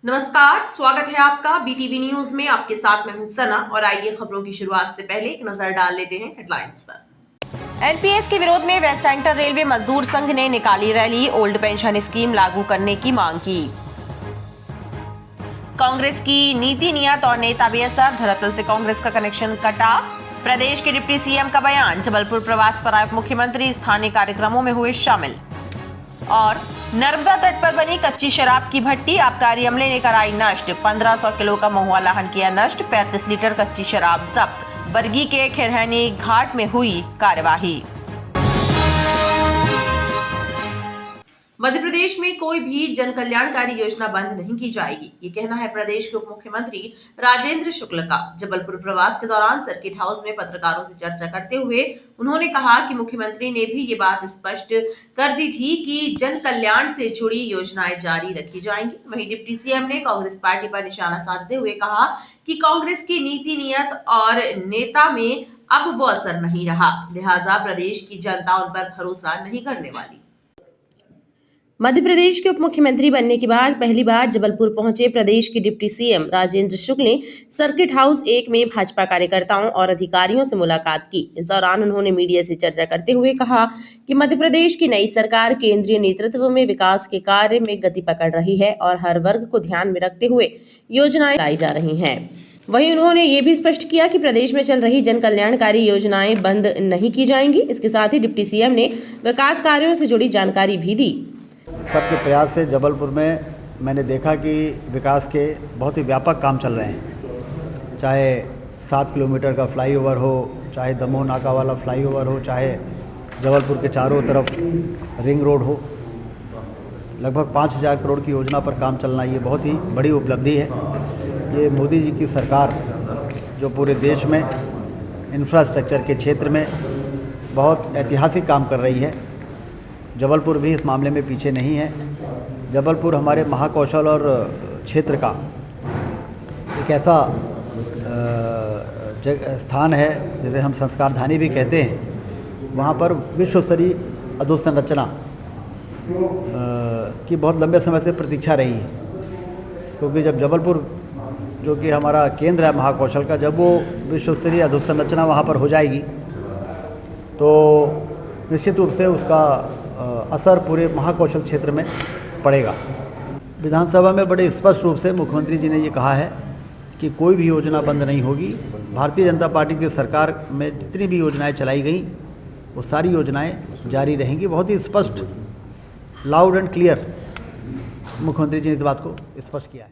नमस्कार, स्वागत है आपका बीटीवी न्यूज में। आपके साथ मैं हूं सना और आइए खबरों की शुरुआत से पहले एक नजर डाल लेते हैं हेडलाइंस पर। एनपीएस के विरोध में वेस्ट सेंट्रल रेलवे मजदूर संघ ने निकाली रैली, ओल्ड पेंशन स्कीम लागू करने की मांग की। कांग्रेस की नीति नियत और नेता बेअसर, धरातल से कांग्रेस का कनेक्शन कटा। प्रदेश के डिप्टी सीएम का बयान, जबलपुर प्रवास पर आए मुख्यमंत्री स्थानीय कार्यक्रमों में हुए शामिल। और नर्मदा तट पर बनी कच्ची शराब की भट्टी, आबकारी अमले ने कराई नष्ट। 1500 किलो का महुआ लाहन किया नष्ट, 35 लीटर कच्ची शराब जब्त। बरगी के खिरहनी घाट में हुई कार्यवाही। मध्य प्रदेश में कोई भी जन कल्याणकारी योजना बंद नहीं की जाएगी, ये कहना है प्रदेश के उप मुख्यमंत्री राजेंद्र शुक्ल का। जबलपुर प्रवास के दौरान सर्किट हाउस में पत्रकारों से चर्चा करते हुए उन्होंने कहा कि मुख्यमंत्री ने भी ये बात स्पष्ट कर दी थी कि जन कल्याण से जुड़ी योजनाएं जारी रखी जाएंगी। वहीं डिप्टी सीएम ने कांग्रेस पार्टी पर निशाना साधते हुए कहा कि कांग्रेस की नीति नियत और नेता में अब वो असर नहीं रहा, लिहाजा प्रदेश की जनता उन पर भरोसा नहीं करने वाली। मध्य प्रदेश के उप मुख्यमंत्री बनने के बाद पहली बार जबलपुर पहुंचे प्रदेश के डिप्टी सीएम राजेंद्र शुक्ल ने सर्किट हाउस 1 में भाजपा कार्यकर्ताओं और अधिकारियों से मुलाकात की। इस दौरान उन्होंने मीडिया से चर्चा करते हुए कहा कि मध्य प्रदेश की नई सरकार केंद्रीय नेतृत्व में विकास के कार्य में गति पकड़ रही है और हर वर्ग को ध्यान में रखते हुए योजनाएं लाई जा रही हैं। वहीं उन्होंने ये भी स्पष्ट किया कि प्रदेश में चल रही जन कल्याणकारी योजनाएं बंद नहीं की जाएंगी। इसके साथ ही डिप्टी सीएम ने विकास कार्यों से जुड़ी जानकारी भी दी। सबके प्रयास से जबलपुर में मैंने देखा कि विकास के बहुत ही व्यापक काम चल रहे हैं, चाहे 7 किलोमीटर का फ्लाईओवर हो, चाहे दमोह नाका वाला फ्लाईओवर हो, चाहे जबलपुर के चारों तरफ रिंग रोड हो। लगभग 5000 करोड़ की योजना पर काम चलना ये बहुत ही बड़ी उपलब्धि है। ये मोदी जी की सरकार जो पूरे देश में इंफ्रास्ट्रक्चर के क्षेत्र में बहुत ऐतिहासिक काम कर रही है। जबलपुर भी इस मामले में पीछे नहीं है। जबलपुर हमारे महाकौशल और क्षेत्र का एक ऐसा स्थान है जिसे हम संस्कार धानी भी कहते हैं। वहाँ पर विश्व स्तरीय अधोसंरचना की बहुत लंबे समय से प्रतीक्षा रही है, क्योंकि जब जबलपुर जो कि हमारा केंद्र है महाकौशल का, जब वो विश्व स्तरीय अधोसंरचना वहाँ पर हो जाएगी तो निश्चित रूप से उसका असर पूरे महाकौशल क्षेत्र में पड़ेगा। विधानसभा में बड़े स्पष्ट रूप से मुख्यमंत्री जी ने ये कहा है कि कोई भी योजना बंद नहीं होगी। भारतीय जनता पार्टी की सरकार में जितनी भी योजनाएं चलाई गई वो सारी योजनाएं जारी रहेंगी। बहुत ही स्पष्ट, लाउड एंड क्लियर मुख्यमंत्री जी ने इस बात को स्पष्ट किया है।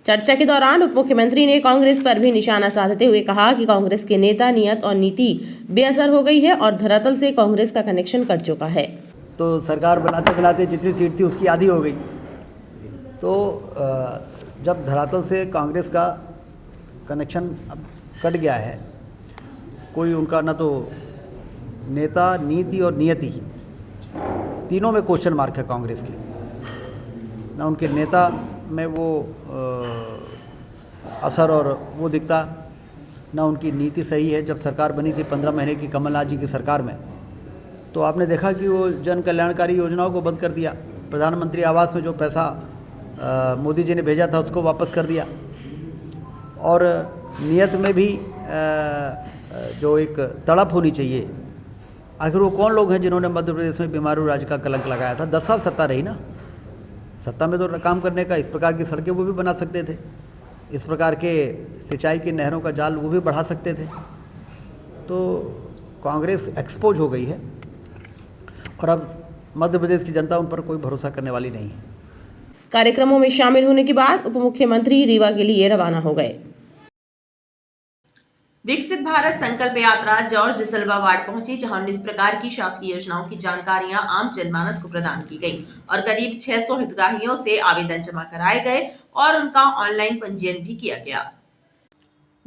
चर्चा के दौरान उप मुख्यमंत्री ने कांग्रेस पर भी निशाना साधते हुए कहा कि कांग्रेस के नेता नियत और नीति बेअसर हो गई है और धरातल से कांग्रेस का कनेक्शन कट चुका है। तो सरकार बनाते बनाते जितनी सीट थी उसकी आधी हो गई। तो जब धरातल से कांग्रेस का कनेक्शन अब कट गया है, कोई उनका न तो नेता, नीति और नियति, तीनों में क्वेश्चन मार्क है कांग्रेस की। न उनके नेता में वो असर और वो दिखता, न उनकी नीति सही है। जब सरकार बनी थी 15 महीने की कमलनाथ जी की सरकार में, तो आपने देखा कि वो जन कल्याणकारी योजनाओं को बंद कर दिया। प्रधानमंत्री आवास में जो पैसा मोदी जी ने भेजा था उसको वापस कर दिया। और नियत में भी जो एक तड़प होनी चाहिए, आखिर वो कौन लोग हैं जिन्होंने मध्य प्रदेश में बीमारू राज का कलंक लगाया था। 10 साल सत्ता रही ना, सत्ता में तो काम करने का, इस प्रकार की सड़कें वो भी बना सकते थे, इस प्रकार के सिंचाई की नहरों का जाल वो भी बढ़ा सकते थे। तो कांग्रेस एक्सपोज हो गई है और अब मध्य प्रदेश की जनता उन पर कोई भरोसा करने वाली नहीं है। कार्यक्रमों में शामिल होने के बाद उप मुख्यमंत्री रीवा के लिए रवाना हो गए। विकसित भारत संकल्प यात्रा जॉर्ज सिल्वा वार्ड पहुंची, जहां 19 प्रकार की शासकीय योजनाओं की जानकारियां आम जनमानस को प्रदान की गई और करीब 600 हितग्राहियों से आवेदन जमा कराए गए और उनका ऑनलाइन पंजीयन भी किया गया।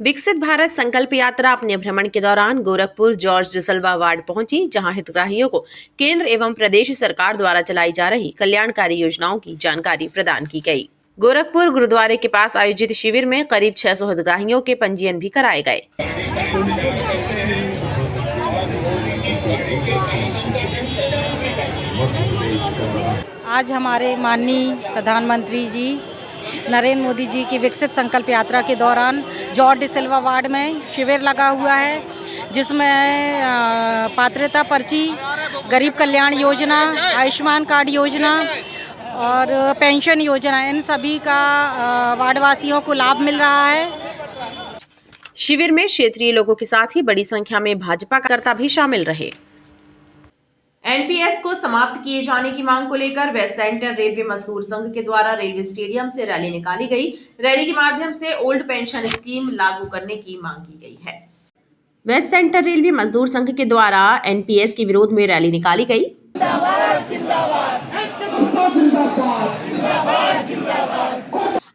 विकसित भारत संकल्प यात्रा अपने भ्रमण के दौरान गोरखपुर जॉर्ज सिल्वा वार्ड पहुंची, जहां हितग्राहियों को केंद्र एवं प्रदेश सरकार द्वारा चलाई जा रही कल्याणकारी योजनाओं की जानकारी प्रदान की गई। गोरखपुर गुरुद्वारे के पास आयोजित शिविर में करीब 600 हितग्राहियों के पंजीयन भी कराए गए। आज हमारे माननीय प्रधानमंत्री जी नरेंद्र मोदी जी की विकसित संकल्प यात्रा के दौरान जॉर्ज डिसिल्वा वार्ड में शिविर लगा हुआ है, जिसमें पात्रता पर्ची, गरीब कल्याण योजना, आयुष्मान कार्ड योजना और पेंशन योजना, इन सभी का वार्डवासियों को लाभ मिल रहा है। शिविर में क्षेत्रीय लोगों के साथ ही बड़ी संख्या में भाजपा कार्यकर्ता भी शामिल रहे। एनपीएस को समाप्त किए जाने की मांग को लेकर वेस्ट सेंट्रल रेलवे मजदूर संघ के द्वारा रेलवे स्टेडियम से रैली निकाली गई। रैली के माध्यम से ओल्ड पेंशन स्कीम लागू करने की मांग की गई है। वेस्ट सेंट्रल रेलवे मजदूर संघ के द्वारा एनपीएस के विरोध में रैली निकाली गई।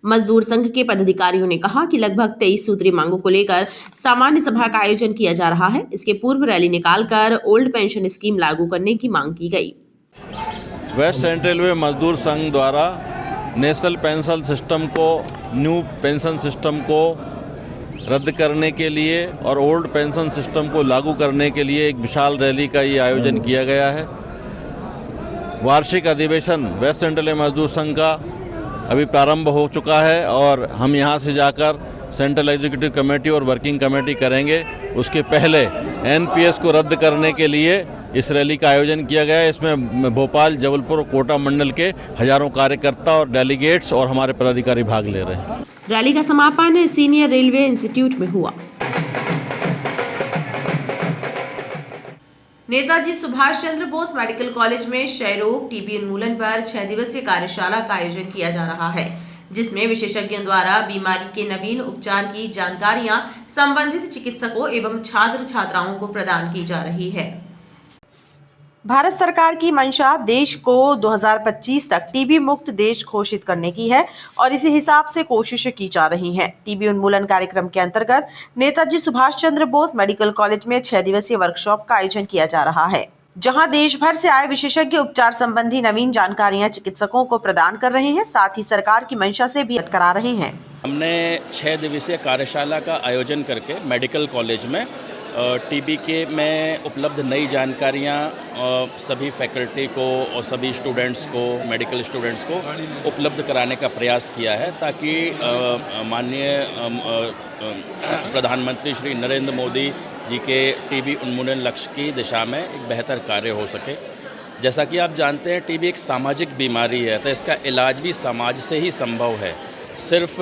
मजदूर संघ के पदाधिकारियों ने कहा कि लगभग 23 सूत्रीय मांगों को लेकर सामान्य सभा का आयोजन किया जा रहा है। इसके पूर्व रैली निकालकर ओल्ड पेंशन स्कीम लागू करने की मांग की गई। वेस्ट सेंट्रल रेलवे मजदूर संघ द्वारा नेशनल पेंशन सिस्टम को, न्यू पेंशन सिस्टम को रद्द करने के लिए और ओल्ड पेंशन सिस्टम को लागू करने के लिए एक विशाल रैली का ये आयोजन किया गया है। वार्षिक अधिवेशन वेस्ट सेंट्रल रेलवे मजदूर संघ का अभी प्रारंभ हो चुका है और हम यहाँ से जाकर सेंट्रल एग्जीक्यूटिव कमेटी और वर्किंग कमेटी करेंगे। उसके पहले एनपीएस को रद्द करने के लिए इस रैली का आयोजन किया गया है। इसमें भोपाल, जबलपुर और कोटा मंडल के हजारों कार्यकर्ता और डेलीगेट्स और हमारे पदाधिकारी भाग ले रहे हैं। रैली का समापन सीनियर रेलवे इंस्टीट्यूट में हुआ। नेताजी सुभाष चंद्र बोस मेडिकल कॉलेज में क्षय रोग, टीबी उन्मूलन पर 6 दिवसीय कार्यशाला का आयोजन किया जा रहा है, जिसमें विशेषज्ञों द्वारा बीमारी के नवीन उपचार की जानकारियां संबंधित चिकित्सकों एवं छात्र छात्राओं को प्रदान की जा रही है। भारत सरकार की मंशा देश को 2025 तक टीबी मुक्त देश घोषित करने की है और इसी हिसाब से कोशिशें की जा रही हैं। टीबी उन्मूलन कार्यक्रम के अंतर्गत नेताजी सुभाष चंद्र बोस मेडिकल कॉलेज में 6 दिवसीय वर्कशॉप का आयोजन किया जा रहा है, जहां देश भर से आए विशेषज्ञ उपचार संबंधी नवीन जानकारियां चिकित्सकों को प्रदान कर रहे हैं, साथ ही सरकार की मंशा से भी करा रहे हैं। हमने 6 दिवसीय कार्यशाला का आयोजन करके मेडिकल कॉलेज में टीबी के में उपलब्ध नई जानकारियाँ सभी फैकल्टी को और सभी स्टूडेंट्स को, मेडिकल स्टूडेंट्स को उपलब्ध कराने का प्रयास किया है, ताकि माननीय प्रधानमंत्री श्री नरेंद्र मोदी जी के टीबी उन्मूलन लक्ष्य की दिशा में एक बेहतर कार्य हो सके। जैसा कि आप जानते हैं, टीबी एक सामाजिक बीमारी है, तो इसका इलाज भी समाज से ही संभव है। सिर्फ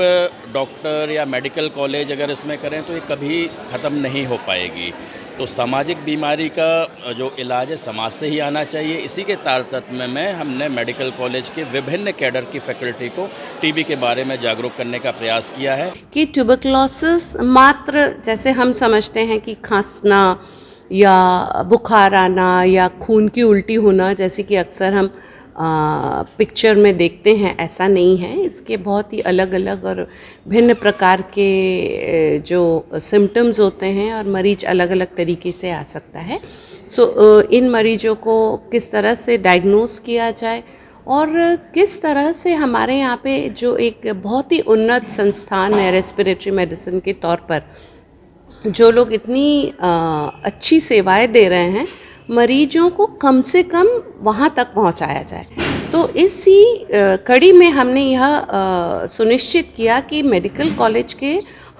डॉक्टर या मेडिकल कॉलेज अगर इसमें करें तो ये कभी ख़त्म नहीं हो पाएगी। तो सामाजिक बीमारी का जो इलाज है समाज से ही आना चाहिए। इसी के तारतम्य में हमने मेडिकल कॉलेज के विभिन्न कैडर की फैकल्टी को टीबी के बारे में जागरूक करने का प्रयास किया है कि ट्यूबरक्लोसिस मात्र जैसे हम समझते हैं कि खांसना या बुखार आना या खून की उल्टी होना, जैसे कि अक्सर हम पिक्चर में देखते हैं, ऐसा नहीं है। इसके बहुत ही अलग अलग और भिन्न प्रकार के जो सिम्टम्स होते हैं और मरीज अलग अलग तरीके से आ सकता है। इन मरीजों को किस तरह से डायग्नोस किया जाए और किस तरह से हमारे यहाँ पे जो एक बहुत ही उन्नत संस्थान है रेस्पिरेटरी मेडिसिन के तौर पर, जो लोग इतनी अच्छी सेवाएं दे रहे हैं, मरीजों को कम से कम वहाँ तक पहुँचाया जाए। तो इसी कड़ी में हमने यह सुनिश्चित किया कि मेडिकल कॉलेज के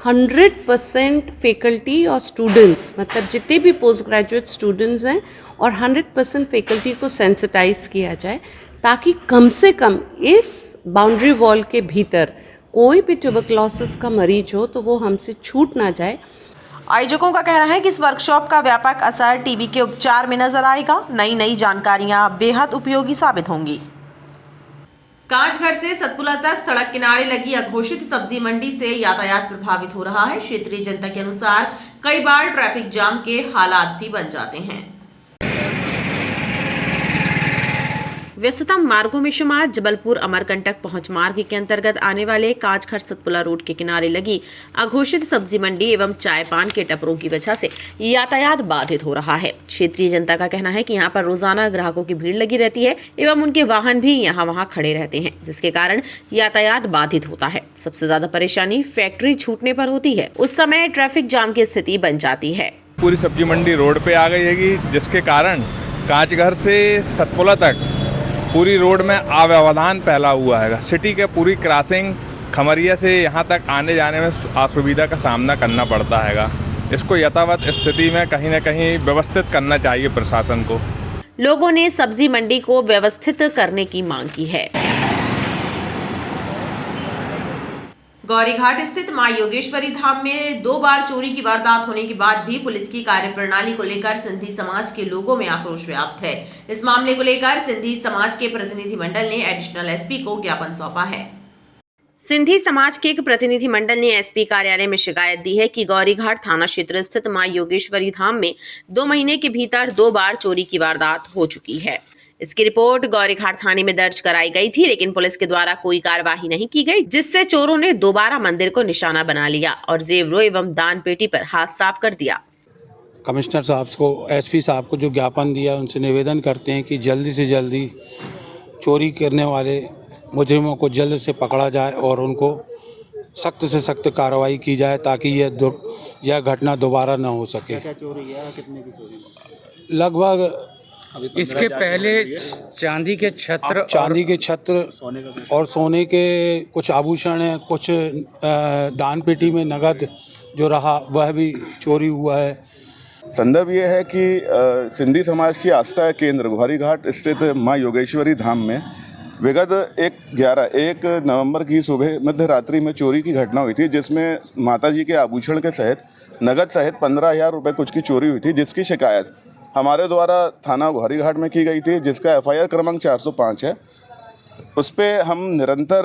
100% फैकल्टी और स्टूडेंट्स, मतलब जितने भी पोस्ट ग्रेजुएट स्टूडेंट्स हैं, और 100% फैकल्टी को सेंसिटाइज किया जाए, ताकि कम से कम इस बाउंड्री वॉल के भीतर कोई भी ट्यूबरक्लोसिस का मरीज हो तो वो हमसे छूट ना जाए। आयोजकों का कहना है कि इस वर्कशॉप का व्यापक असर टीबी के उपचार में नजर आएगा। नई जानकारियां बेहद उपयोगी साबित होंगी। कांचघर से सतपुला तक सड़क किनारे लगी अघोषित सब्जी मंडी से यातायात प्रभावित हो रहा है। क्षेत्रीय जनता के अनुसार कई बार ट्रैफिक जाम के हालात भी बन जाते हैं। व्यस्ततम मार्गों में शुमार जबलपुर अमरकंटक पहुंच मार्ग के अंतर्गत आने वाले कांचघर सतपुला रोड के किनारे लगी अघोषित सब्जी मंडी एवं चाय पान के टपरों की वजह से यातायात बाधित हो रहा है। क्षेत्रीय जनता का कहना है कि यहां पर रोजाना ग्राहकों की भीड़ लगी रहती है एवं उनके वाहन भी यहां खड़े रहते हैं, जिसके कारण यातायात बाधित होता है। सबसे ज्यादा परेशानी फैक्ट्री छूटने पर होती है, उस समय ट्रैफिक जाम की स्थिति बन जाती है। पूरी सब्जी मंडी रोड पे आ गई है, जिसके कारण कांचघर से सतपुला तक पूरी रोड में अव्यवधान फैला हुआ है। सिटी के पूरी क्रॉसिंग खमरिया से यहाँ तक आने जाने में असुविधा का सामना करना पड़ता हैगा। इसको यथावत स्थिति में कहीं न कहीं व्यवस्थित करना चाहिए प्रशासन को। लोगों ने सब्जी मंडी को व्यवस्थित करने की मांग की है। गौरीघाट स्थित मां योगेश्वरी धाम में 2 बार चोरी की वारदात होने के बाद भी पुलिस की कार्यप्रणाली को लेकर सिंधी समाज के लोगों में आक्रोश व्याप्त है। इस मामले को लेकर सिंधी समाज के प्रतिनिधिमंडल ने एडिशनल एसपी को ज्ञापन सौंपा है। सिंधी समाज के एक प्रतिनिधिमंडल ने एसपी कार्यालय में शिकायत दी है कि गौरीघाट थाना क्षेत्र स्थित मां योगेश्वरी धाम में 2 महीने के भीतर 2 बार चोरी की वारदात हो चुकी है। इसकी रिपोर्ट गौरीघाट थाने में दर्ज कराई गई थी, लेकिन पुलिस के द्वारा कोई कार्यवाही नहीं की गई, जिससे चोरों ने दोबारा मंदिर को निशाना बना लिया और जेवरों एवं दान पेटी पर हाथ साफ कर दिया। कमिश्नर साहब को, एसपी साहब को जो ज्ञापन दिया, उनसे निवेदन करते हैं कि जल्दी से जल्दी चोरी करने वाले मुजरिमों को जल्द से पकड़ा जाए और उनको सख्त से सख्त कार्रवाई की जाए ताकि यह घटना दोबारा न हो सके। क्या चोरी है, कितने की चोरी? लगभग इसके पहले चांदी के छत्र और सोने के कुछ आभूषण हैं, कुछ दान पेटी में नगद जो रहा वह भी चोरी हुआ है। संदर्भ ये है कि सिंधी समाज की आस्था केंद्र गौरीघाट स्थित मां योगेश्वरी धाम में विगत 1 नवंबर की सुबह मध्य रात्रि में चोरी की घटना हुई थी, जिसमें माताजी के आभूषण के सहित नगद सहित 15,000 रुपये कुछ की चोरी हुई थी, जिसकी शिकायत हमारे द्वारा थाना गौरीघाट में की गई थी, जिसका FIR क्रमांक 405 है। उस पर हम निरंतर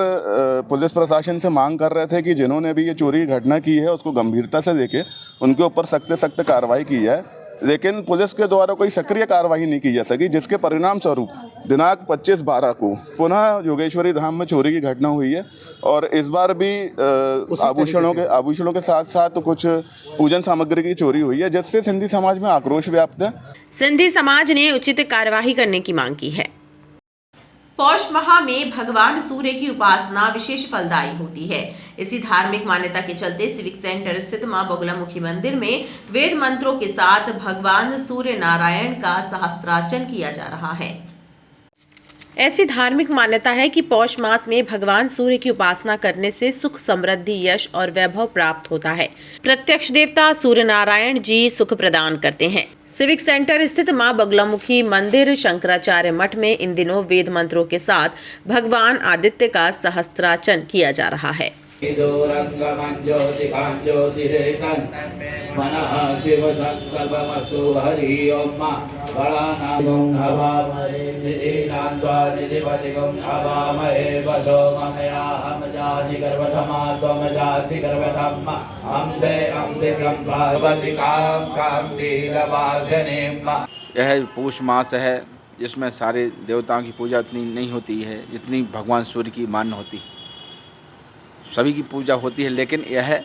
पुलिस प्रशासन से मांग कर रहे थे कि जिन्होंने भी ये चोरी की घटना की है उसको गंभीरता से देके उनके ऊपर सख्त से सख्त कार्रवाई की जाए, लेकिन पुलिस के द्वारा कोई सक्रिय कार्रवाई नहीं की जा सकी, जिसके परिणाम स्वरूप दिनांक 25/12 को पुनः योगेश्वरी धाम में चोरी की घटना हुई है और इस बार भी आभूषणों के साथ साथ कुछ पूजन सामग्री की चोरी हुई है, जिससे सिंधी समाज में आक्रोश व्याप्त है। सिंधी समाज ने उचित कार्यवाही करने की मांग की है। पौष माह में भगवान सूर्य की उपासना विशेष फलदायी होती है। इसी धार्मिक मान्यता के चलते सिविक सेंटर स्थित मां बगलामुखी मंदिर में वेद मंत्रों के साथ भगवान सूर्य नारायण का सहस्त्रार्चन किया जा रहा है। ऐसी धार्मिक मान्यता है कि पौष मास में भगवान सूर्य की उपासना करने से सुख, समृद्धि, यश और वैभव प्राप्त होता है। प्रत्यक्ष देवता सूर्य नारायण जी सुख प्रदान करते हैं। सिविक सेंटर स्थित मां बगलामुखी मंदिर शंकराचार्य मठ में इन दिनों वेद मंत्रों के साथ भगवान आदित्य का सहस्त्रार्चन किया जा रहा है। यह पौष मास है, जिसमें सारे देवताओं की पूजा उतनी नहीं होती है जितनी भगवान सूर्य की मान्य होती है। सभी की पूजा होती है, लेकिन यह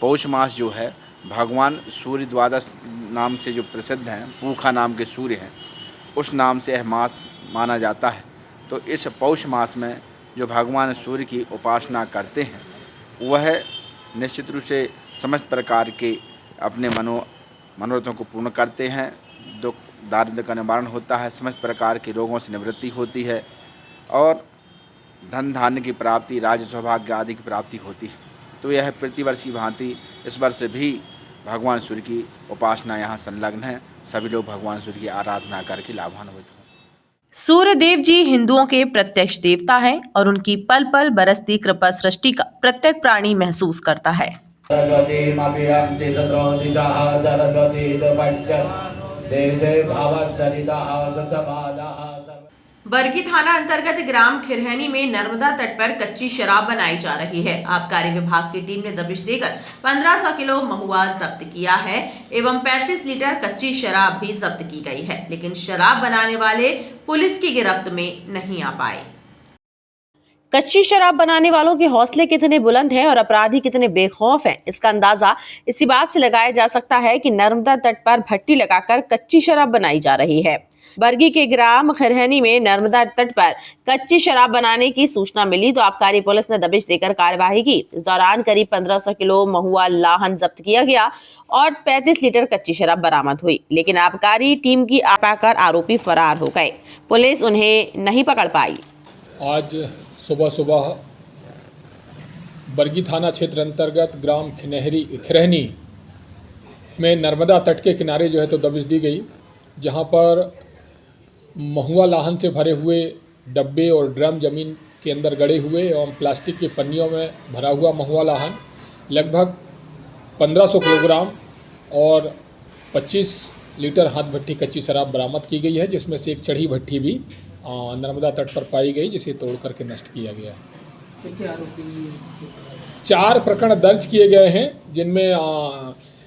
पौष मास जो है भगवान सूर्य द्वादश नाम से जो प्रसिद्ध हैं, पूखा नाम के सूर्य हैं, उस नाम से यह मास माना जाता है। तो इस पौष मास में जो भगवान सूर्य की उपासना करते हैं वह निश्चित रूप से समस्त प्रकार के अपने मनोरथों को पूर्ण करते हैं। दुख दारिद्र्य का निवारण होता है, समस्त प्रकार के रोगों से निवृत्ति होती है और धन धान्य की प्राप्ति, राज्य सौभाग्य आदि की प्राप्ति होती है। तो यह प्रतिवर्ष की भांति इस वर्ष भी भगवान सूर्य की उपासना यहाँ संलग्न है। सभी लोग भगवान सूर्य की आराधना करके लाभान्वित हों। सूर्य देव जी हिंदुओं के प्रत्यक्ष देवता है और उनकी पल पल बरसती कृपा सृष्टि का प्रत्येक प्राणी महसूस करता है। बरगी थाना अंतर्गत ग्राम खिरहनी में नर्मदा तट पर कच्ची शराब बनाई जा रही है। आबकारी विभाग की टीम ने दबिश देकर 1500 किलो महुआ जब्त किया है एवं 35 लीटर कच्ची शराब भी जब्त की गई है, लेकिन शराब बनाने वाले पुलिस की गिरफ्त में नहीं आ पाए। कच्ची शराब बनाने वालों के हौसले कितने बुलंद हैं और अपराधी कितने बेखौफ हैं, इसका अंदाजा इसी बात से लगाया जा सकता है कि नर्मदा तट पर भट्टी लगाकर कच्ची शराब बनाई जा रही है। बरगी के ग्राम खिरहनी में नर्मदा तट पर कच्ची शराब बनाने की सूचना मिली तो आबकारी पुलिस ने दबिश देकर कार्यवाही की। इस दौरान करीब 1500 किलो महुआ लाहन जब्त किया गया और 35 लीटर कच्ची शराब बरामद हुई, लेकिन आबकारी टीम की पाकर आरोपी फरार हो गए। पुलिस उन्हें नहीं पकड़ पाई। आज सुबह सुबह बरगी थाना क्षेत्र अंतर्गत ग्राम खिरहनी में नर्मदा तट के किनारे जो है तो दबिश दी गई, जहां पर महुआ लाहन से भरे हुए डब्बे और ड्रम जमीन के अंदर गड़े हुए एवं प्लास्टिक की पन्नियों में भरा हुआ महुआ लाहन लगभग 1500 किलोग्राम और 25 लीटर हाथ भट्टी कच्ची शराब बरामद की गई है, जिसमें से एक चढ़ी भट्टी भी नर्मदा तट पर पाई गई, जिसे तोड़ करके नष्ट किया गया। 4 प्रकरण दर्ज किए गए हैं, जिनमें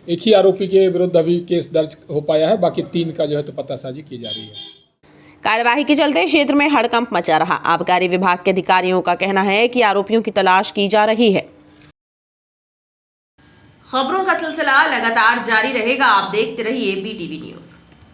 एक ही आरोपी के विरुद्ध अभी केस दर्ज हो पाया है, बाकी 3 का जो है तो पतासाजी की जा रही है। कार्यवाही के चलते क्षेत्र में हड़कंप मचा रहा। आबकारी विभाग के अधिकारियों का कहना है कि आरोपियों की तलाश की जा रही है। खबरों का सिलसिला लगातार जारी रहेगा। आप देखते रहिए BTV न्यूज़।